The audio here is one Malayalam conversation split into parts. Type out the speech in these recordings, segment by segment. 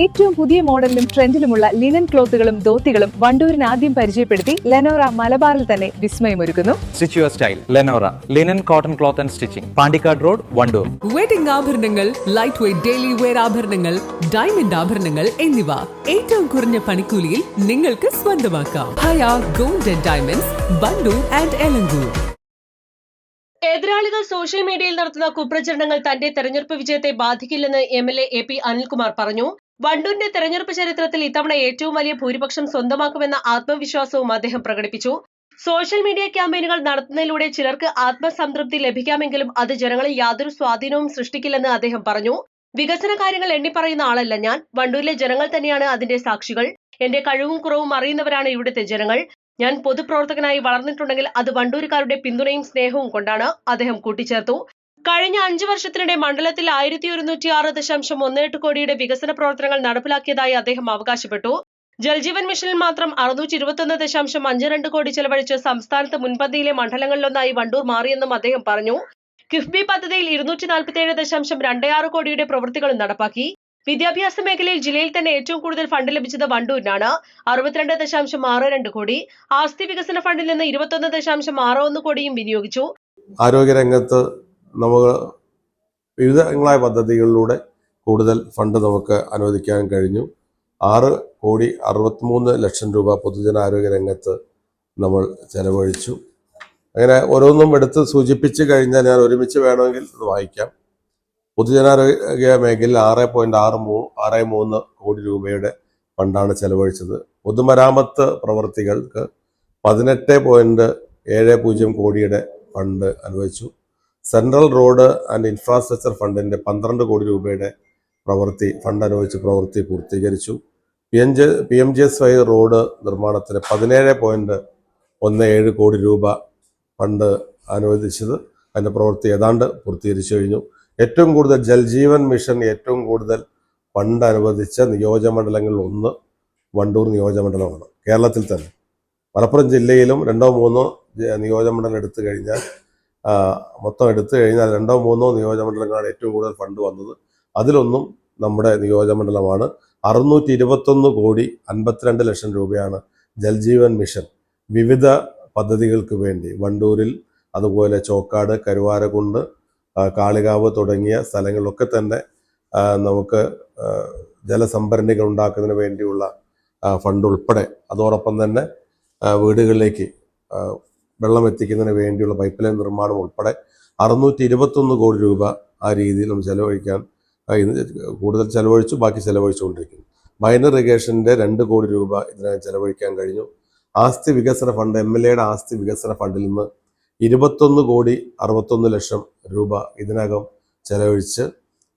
ഏറ്റവും പുതിയ മോഡലിലും ട്രെൻഡിലുമുള്ള ലിനൻ ക്ലോത്തുകളും ധോത്തികളും വണ്ടൂരിന് ആദ്യം പരിചയപ്പെടുത്തി ലെനോറ മലബാറിൽ തന്നെ വിസ്മയമൊരുക്കുന്നു. Stitch your style Lenora linen cotton cloth and stitching, Pandikkad road, Wandoor. Wedding ആഭരണങ്ങൾ, ലൈറ്റ് വെയ്റ്റ് ഡെയിലി വെയർ ആഭരണങ്ങൾ, ഡയമണ്ട് ആഭരണങ്ങൾ എന്നിവ ഏറ്റവും കുറഞ്ഞ പണിക്കൂലിയിൽ നിങ്ങൾക്ക് സ്വന്തമാക്കാം. Haya gold and diamonds, Wandoor and Elankur. എതിരാളികൾ സോഷ്യൽ മീഡിയയിൽ നടത്തുന്ന കുപ്രചരണങ്ങൾ തന്റെ തെരഞ്ഞെടുപ്പ് വിജയത്തെ ബാധിക്കില്ലെന്ന് MLA AP അനിൽകുമാർ പറഞ്ഞു. വണ്ടൂരിന്റെ തെരഞ്ഞെടുപ്പ് ചരിത്രത്തിൽ ഇത്തവണ ഏറ്റവും വലിയ ഭൂരിപക്ഷം സ്വന്തമാക്കുമെന്ന ആത്മവിശ്വാസവും അദ്ദേഹം പ്രകടിപ്പിച്ചു. സോഷ്യൽ മീഡിയ ക്യാമ്പയിനുകൾ നടത്തുന്നതിലൂടെ ചിലർക്ക് ആത്മസംതൃപ്തി ലഭിക്കാമെങ്കിലും അത് ജനങ്ങളിൽ യാതൊരു സ്വാധീനവും സൃഷ്ടിക്കില്ലെന്ന് അദ്ദേഹം പറഞ്ഞു. വികസന കാര്യങ്ങൾ എണ്ണിപ്പറയുന്ന ആളല്ല ഞാൻ. വണ്ടൂരിലെ ജനങ്ങൾ തന്നെയാണ് അതിന്റെ സാക്ഷികൾ. എന്റെ കഴിവും കുറവും അറിയുന്നവരാണ് ഇവിടുത്തെ ജനങ്ങൾ. ഞാൻ പൊതുപ്രവർത്തകനായി വളർന്നിട്ടുണ്ടെങ്കിൽ അത് വണ്ടൂരുകാരുടെ പിന്തുണയും സ്നേഹവും കൊണ്ടാണ്, അദ്ദേഹം കൂട്ടിച്ചേർത്തു. കഴിഞ്ഞ 5 വർഷത്തിനിടെ മണ്ഡലത്തിൽ 1106.18 കോടിയുടെ വികസന പ്രവർത്തനങ്ങൾ നടപ്പിലാക്കിയതായി അദ്ദേഹം അവകാശപ്പെട്ടു. ജൽജീവൻ മിഷനിൽ മാത്രം 621.52 കോടി ചെലവഴിച്ച് സംസ്ഥാനത്ത് മുൻപന്തിയിലെ മണ്ഡലങ്ങളിലൊന്നായി വണ്ടൂർ മാറിയെന്നും അദ്ദേഹം പറഞ്ഞു. കിഫ്ബി പദ്ധതിയിൽ 247.26 കോടിയുടെ പ്രവൃത്തികളും നടപ്പാക്കി. വിദ്യാഭ്യാസ മേഖലയിൽ ജില്ലയിൽ തന്നെ ഏറ്റവും കൂടുതൽ ഫണ്ട് ലഭിച്ചത് വണ്ടൂരിനാണ്, 62.62 കോടി. ആസ്തി വികസന ഫണ്ടിൽ നിന്ന് 21.61 കോടിയും വിനിയോഗിച്ചു. ആരോഗ്യരംഗത്ത് നമുക്ക് വിവിധങ്ങളായ പദ്ധതികളിലൂടെ കൂടുതൽ ഫണ്ട് നമുക്ക് അനുവദിക്കാൻ കഴിഞ്ഞു. 6.63 കോടി പൊതുജനാരോഗ്യ രംഗത്ത് നമ്മൾ ചെലവഴിച്ചു. അങ്ങനെ ഓരോന്നും എടുത്ത് സൂചിപ്പിച്ച് കഴിഞ്ഞാൽ ഞാൻ ഒരുമിച്ച് വേണമെങ്കിൽ ഇത് വായിക്കാം. പൊതുജനാരോഗ്യ മേഖലയിൽ 6.63 കോടി രൂപയുടെ ഫണ്ടാണ് ചെലവഴിച്ചത്. പൊതുമരാമത്ത് പ്രവൃത്തികൾക്ക് 18.70 കോടിയുടെ ഫണ്ട് അനുവദിച്ചു. സെൻട്രൽ റോഡ് ആൻഡ് ഇൻഫ്രാസ്ട്രക്ചർ ഫണ്ടിന്റെ 12 കോടി രൂപയുടെ ഫണ്ട് അനുവദിച്ച് പ്രവൃത്തി പൂർത്തീകരിച്ചു. PMGSY റോഡ് നിർമ്മാണത്തിന് 17.17 കോടി രൂപ ഫണ്ട് അനുവദിച്ചത്, അതിന്റെ പ്രവൃത്തി ഏതാണ്ട് പൂർത്തീകരിച്ചു കഴിഞ്ഞു. ഏറ്റവും കൂടുതൽ ജൽജീവൻ മിഷൻ ഏറ്റവും കൂടുതൽ ഫണ്ട് അനുവദിച്ച നിയോജകമണ്ഡലങ്ങളിൽ ഒന്ന് വണ്ടൂർ നിയോജകമണ്ഡലമാണ്. കേരളത്തിൽ തന്നെ മലപ്പുറം ജില്ലയിലും 2-3 നിയോജകമണ്ഡലം എടുത്തു കഴിഞ്ഞാൽ മൊത്തം 2-3 നിയോജകമണ്ഡലങ്ങളാണ് ഏറ്റവും കൂടുതൽ ഫണ്ട് വന്നത്. അതിലൊന്നും നമ്മുടെ നിയോജകമണ്ഡലമാണ്. 621.52 കോടി രൂപയാണ് ജൽജീവൻ മിഷൻ വിവിധ പദ്ധതികൾക്ക് വേണ്ടി വണ്ടൂരിൽ, അതുപോലെ ചോക്കാട്, കരുവാരക്കുണ്ട്, കാളികാവ് തുടങ്ങിയ സ്ഥലങ്ങളിലൊക്കെ തന്നെ നമുക്ക് ജലസംഭരണികൾ ഉണ്ടാക്കുന്നതിന് വേണ്ടിയുള്ള ഫണ്ട് ഉൾപ്പെടെ, അതോടൊപ്പം തന്നെ വീടുകളിലേക്ക് വെള്ളം എത്തിക്കുന്നതിന് വേണ്ടിയുള്ള പൈപ്പ് ലൈൻ നിർമ്മാണം ഉൾപ്പെടെ 621 കോടി രൂപ ആ രീതിയിൽ നമ്മൾ ചെലവഴിക്കാൻ കൂടുതൽ ചെലവഴിച്ചു, ബാക്കി ചെലവഴിച്ചുകൊണ്ടിരിക്കുന്നു. മൈനർ ഇറിഗേഷൻ്റെ 2 കോടി രൂപ ഇതിനായി ചെലവഴിക്കാൻ കഴിഞ്ഞു. ആസ്തി വികസന ഫണ്ട്, MLAയുടെ ആസ്തി വികസന ഫണ്ടിൽ നിന്ന് 21.61 കോടി ഇതിനകം ചെലവഴിച്ച്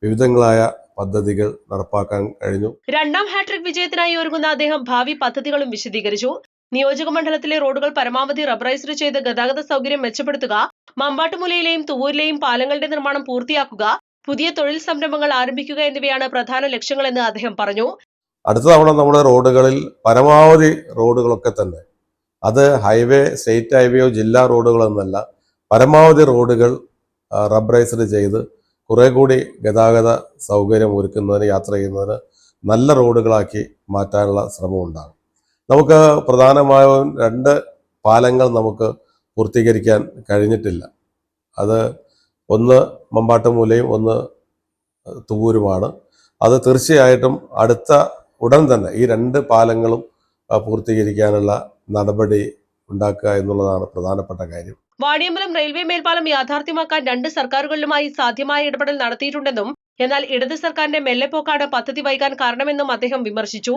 വിവിധങ്ങളായ പദ്ധതികൾ നടപ്പാക്കാൻ കഴിഞ്ഞു. രണ്ടാം ഹാട്രിക് വിജയത്തിനായി ഒരുങ്ങുന്ന അദ്ദേഹം ഭാവി പദ്ധതികളും വിശദീകരിച്ചു. നിയോജക മണ്ഡലത്തിലെ റോഡുകൾ പരമാവധി റബ്ബറൈസ്ഡ് ചെയ്ത് ഗതാഗത സൗകര്യം മെച്ചപ്പെടുത്തുക, മമ്പാട്ടുമുലയിലെയും തുവൂരിലെയും പാലങ്ങളുടെ നിർമ്മാണം പൂർത്തിയാക്കുക, പുതിയ തൊഴിൽ സംരംഭങ്ങൾ ആരംഭിക്കുക എന്നിവയാണ് പ്രധാന ലക്ഷ്യങ്ങളെന്ന് അദ്ദേഹം പറഞ്ഞു. അടുത്ത തവണ നമ്മുടെ റോഡുകളിൽ പരമാവധി റോഡുകളൊക്കെ തന്നെ, അത് ഹൈവേ, സ്റ്റേറ്റ് ഹൈവേയോ ജില്ലാ റോഡുകളോ എന്നല്ല, പരമാവധി റോഡുകൾ റബ്ബറൈസ്ഡ് ചെയ്ത് കുറെ കൂടി ഗതാഗത സൗകര്യം ഒരുക്കുന്നതിന്, യാത്ര ചെയ്യുന്നതിന് നല്ല റോഡുകളാക്കി മാറ്റാനുള്ള ശ്രമം ഉണ്ടാകും. നമുക്ക് പ്രധാനമായും 2 പാലങ്ങൾ നമുക്ക് പൂർത്തീകരിക്കാൻ കഴിഞ്ഞിട്ടില്ല. അത് ഒന്ന് മമ്പാട്ടുമൂലയും ഒന്ന് തുവൂരുമാണ്. അത് തീർച്ചയായിട്ടും ഉടൻ തന്നെ ഈ 2 പാലങ്ങളും പൂർത്തീകരിക്കാനുള്ള നടപടി ഉണ്ടാക്കുക എന്നുള്ളതാണ് പ്രധാനപ്പെട്ട കാര്യം. വാണിയമ്പലം റെയിൽവേ മേൽപ്പാലം യാഥാർത്ഥ്യമാക്കാൻ 2 സർക്കാരുകളിലുമായി സാധ്യമായ ഇടപെടൽ നടത്തിയിട്ടുണ്ടെന്നും എന്നാൽ ഇടത് സർക്കാരിന്റെ മെല്ലെപ്പോക്കാണ് പദ്ധതി വൈകാൻ കാരണമെന്നും അദ്ദേഹം വിമർശിച്ചു.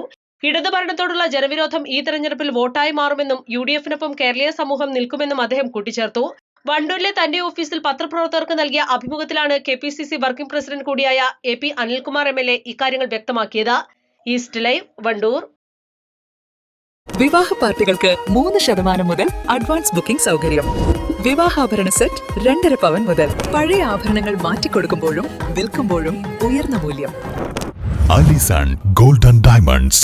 ഇടത് ഭരണത്തോടുള്ള ജനവിരോധം ഈ തെരഞ്ഞെടുപ്പിൽ വോട്ടായി മാറുമെന്നും UDF-നൊപ്പം കേരളീയ സമൂഹം നിൽക്കുമെന്നും അദ്ദേഹം കൂട്ടിച്ചേർത്തു. വണ്ടൂരിലെ തന്റെ ഓഫീസിൽ പത്രപ്രവർത്തകർക്ക് നൽകിയ അഭിമുഖത്തിലാണ് KPCC വർക്കിംഗ് പ്രസിഡന്റ് കൂടിയായ AP അനിൽകുമാർ MLA ഇക്കാര്യങ്ങൾ വ്യക്തമാക്കിയത്. East live, Wandoor. വിവാഹ പാർട്ടികൾക്ക് 3% മുതൽ അഡ്വാൻസ് ബുക്കിംഗ് സൗകര്യം. വിവാഹാഭരണ സെറ്റ് 2.5 പവൻ മുതൽ. പഴയ ആഭരണങ്ങൾ മാറ്റിക്കൊടുക്കുമ്പോഴും വിൽക്കുമ്പോഴും ഉയർന്ന മൂല്യം. Allison gold and diamonds,